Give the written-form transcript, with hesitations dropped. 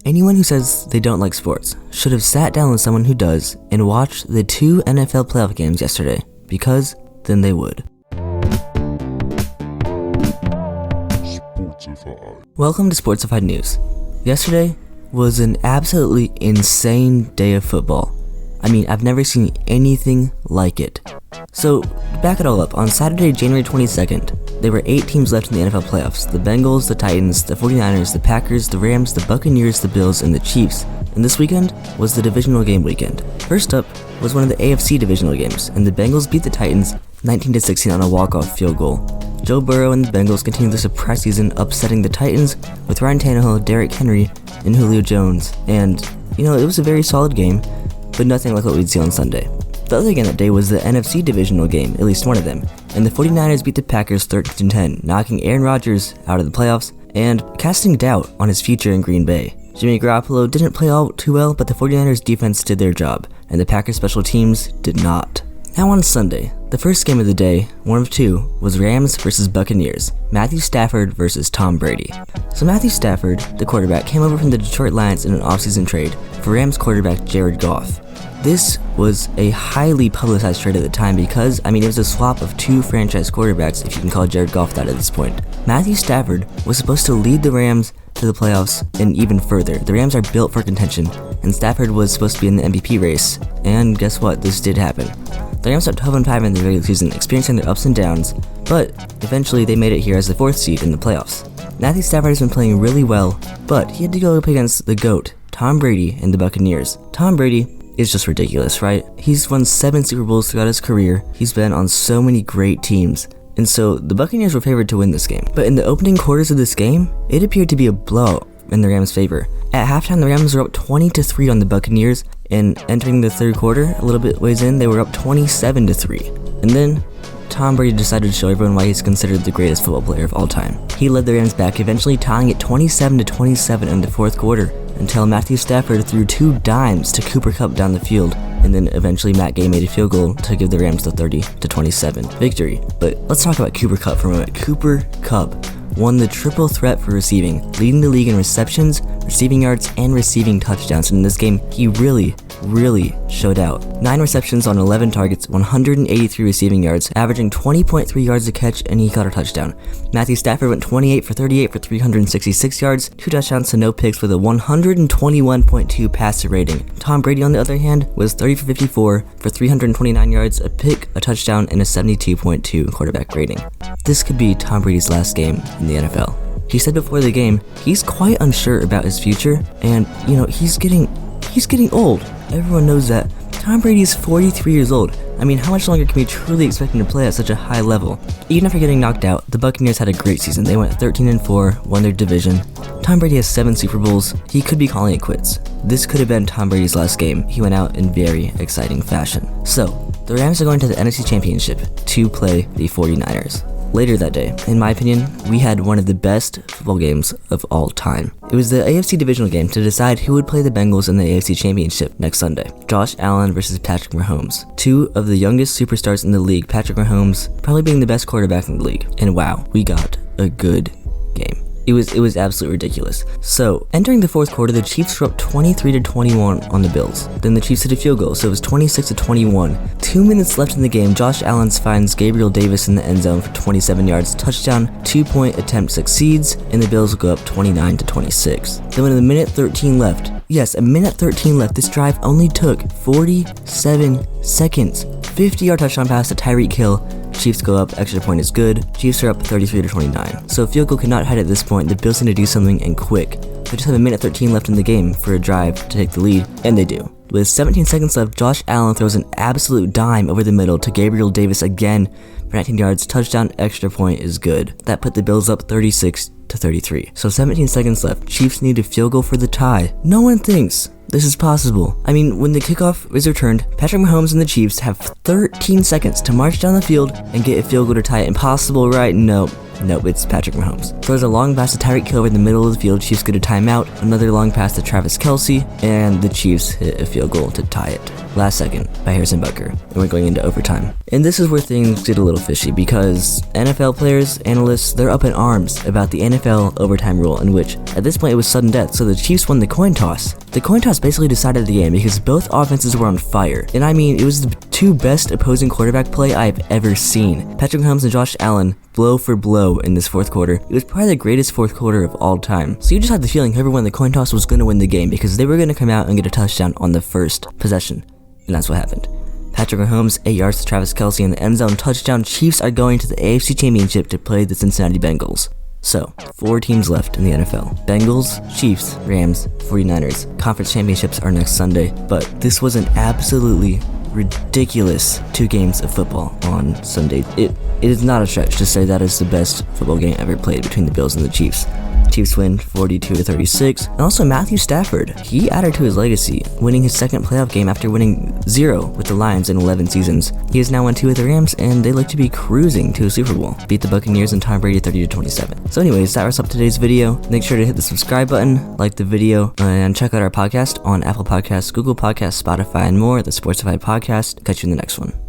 Anyone who says they don't like sports should have sat down with someone who does and watched the 2 NFL playoff games yesterday, because then they would. Welcome to Sportsified News. Yesterday was an absolutely insane day of football. I mean, I've never seen anything like it. So, to back it all up, on Saturday, January 22nd, there were 8 teams left in the NFL playoffs. The Bengals, the Titans, the 49ers, the Packers, the Rams, the Buccaneers, the Bills, and the Chiefs. And this weekend was the divisional game weekend. First up was one of the AFC divisional games, and the Bengals beat the Titans 19-16 on a walk-off field goal. Joe Burrow and the Bengals continued their surprise season, upsetting the Titans with Ryan Tannehill, Derrick Henry, and Julio Jones. And, it was a very solid game, but nothing like what we'd see on Sunday. The other game that day was the NFC divisional game, at least one of them, and the 49ers beat the Packers 13-10, knocking Aaron Rodgers out of the playoffs and casting doubt on his future in Green Bay. Jimmy Garoppolo didn't play all too well, but the 49ers defense did their job, and the Packers special teams did not. Now on Sunday, the first game of the day, one of 2, was Rams versus Buccaneers, Matthew Stafford versus Tom Brady. So Matthew Stafford, the quarterback, came over from the Detroit Lions in an offseason trade for Rams quarterback Jared Goff. This was a highly publicized trade at the time because, it was a swap of 2 franchise quarterbacks, if you can call Jared Goff that at this point. Matthew Stafford was supposed to lead the Rams to the playoffs and even further. The Rams are built for contention, and Stafford was supposed to be in the MVP race, and guess what? This did happen. The Rams started 12-5 in the regular season, experiencing their ups and downs, but eventually they made it here as the 4th seed in the playoffs. Matthew Stafford has been playing really well, but he had to go up against the GOAT, Tom Brady, and the Buccaneers. Tom Brady is just ridiculous, right? He's won 7 Super Bowls throughout his career. He's been on so many great teams. And so the Buccaneers were favored to win this game. But in the opening quarters of this game, it appeared to be a blowout in the Rams' favor. At halftime, the Rams were up 20-3 on the Buccaneers, and entering the third quarter, a little bit ways in, they were up 27-3. And then Tom Brady decided to show everyone why he's considered the greatest football player of all time. He led the Rams back, eventually tying it 27-27 in the fourth quarter, until Matthew Stafford threw 2 dimes to Cooper Kupp down the field, and then eventually Matt Gay made a field goal to give the Rams the 30-27 victory. But let's talk about Cooper Kupp for a moment. Cooper Kupp won the triple threat for receiving, leading the league in receptions, receiving yards, and receiving touchdowns. And in this game, he really showed out. 9 receptions on 11 targets, 183 receiving yards, averaging 20.3 yards a catch, and he caught a touchdown. Matthew Stafford went 28 for 38 for 366 yards, 2 touchdowns to no picks with a 121.2 passer rating. Tom Brady, on the other hand, was 30 for 54 for 329 yards, a pick, a touchdown, and a 72.2 quarterback rating. This could be Tom Brady's last game in the NFL. He said before the game, he's quite unsure about his future, and, he's getting old. Everyone knows that. Tom Brady is 43 years old. How much longer can we truly expect him to play at such a high level? Even after getting knocked out, the Buccaneers had a great season. They went 13-4, won their division. Tom Brady has 7 Super Bowls. He could be calling it quits. This could have been Tom Brady's last game. He went out in very exciting fashion. So, the Rams are going to the NFC Championship to play the 49ers. Later that day, in my opinion, we had one of the best football games of all time. It was the AFC divisional game to decide who would play the Bengals in the AFC Championship next Sunday. Josh Allen versus Patrick Mahomes. 2 of the youngest superstars in the league, Patrick Mahomes probably being the best quarterback in the league. And wow, we got a good game. It was absolutely ridiculous. So, entering the fourth quarter, the Chiefs were up 23-21 on the Bills. Then the Chiefs hit a field goal, so it was 26-21. 2 minutes left in the game, Josh Allen finds Gabriel Davis in the end zone for 27 yards, touchdown, 2-point attempt succeeds, and the Bills will go up 29-26. Then with a minute 13 left, a minute 13 left, this drive only took 47 seconds. 50-yard touchdown pass to Tyreek Hill. Chiefs go up, extra point is good. Chiefs are up 33-29. So field goal could not hide at this point. The Bills need to do something, and quick. They just have a minute 13 left in the game for a drive to take the lead, and they do. With 17 seconds left, Josh Allen throws an absolute dime over the middle to Gabriel Davis again for 19 yards. Touchdown, extra point is good. That put the Bills up 36-33. So 17 seconds left. Chiefs need a field goal for the tie. No one thinks this is possible. When the kickoff is returned, Patrick Mahomes and the Chiefs have 13 seconds to march down the field and get a field goal to tie it. Impossible, right? No. Nope, it's Patrick Mahomes. So there's a long pass to Tyreek Hill in the middle of the field. Chiefs get a timeout. Another long pass to Travis Kelce, and the Chiefs hit a field goal to tie it. Last second by Harrison Butker, and we're going into overtime. And this is where things get a little fishy because NFL players, analysts, they're up in arms about the NFL overtime rule, in which at this point it was sudden death, so the Chiefs won the coin toss. The coin toss basically decided the game because both offenses were on fire, and I mean, it was the two best opposing quarterback play I've ever seen. Patrick Mahomes and Josh Allen, blow for blow in this fourth quarter. It was probably the greatest fourth quarter of all time. So you just had the feeling whoever won the coin toss was going to win the game because they were going to come out and get a touchdown on the first possession. And that's what happened. Patrick Mahomes, 8 yards to Travis Kelce in the end zone, touchdown. Chiefs are going to the AFC Championship to play the Cincinnati Bengals. So, 4 teams left in the NFL. Bengals, Chiefs, Rams, 49ers. Conference championships are next Sunday. But this was an absolutely ridiculous 2 games of football on Sunday. It is not a stretch to say that is the best football game ever played between the Bills and the Chiefs. Chiefs win 42-36, and also Matthew Stafford, he added to his legacy, winning his second playoff game after winning 0 with the Lions in 11 seasons. He has now won 2 with the Rams, and they look to be cruising to a Super Bowl. Beat the Buccaneers and Tom Brady 30-27. So anyways, that wraps up today's video. Make sure to hit the subscribe button, like the video, and check out our podcast on Apple Podcasts, Google Podcasts, Spotify, and more, the Sportsified Podcast. Catch you in the next one.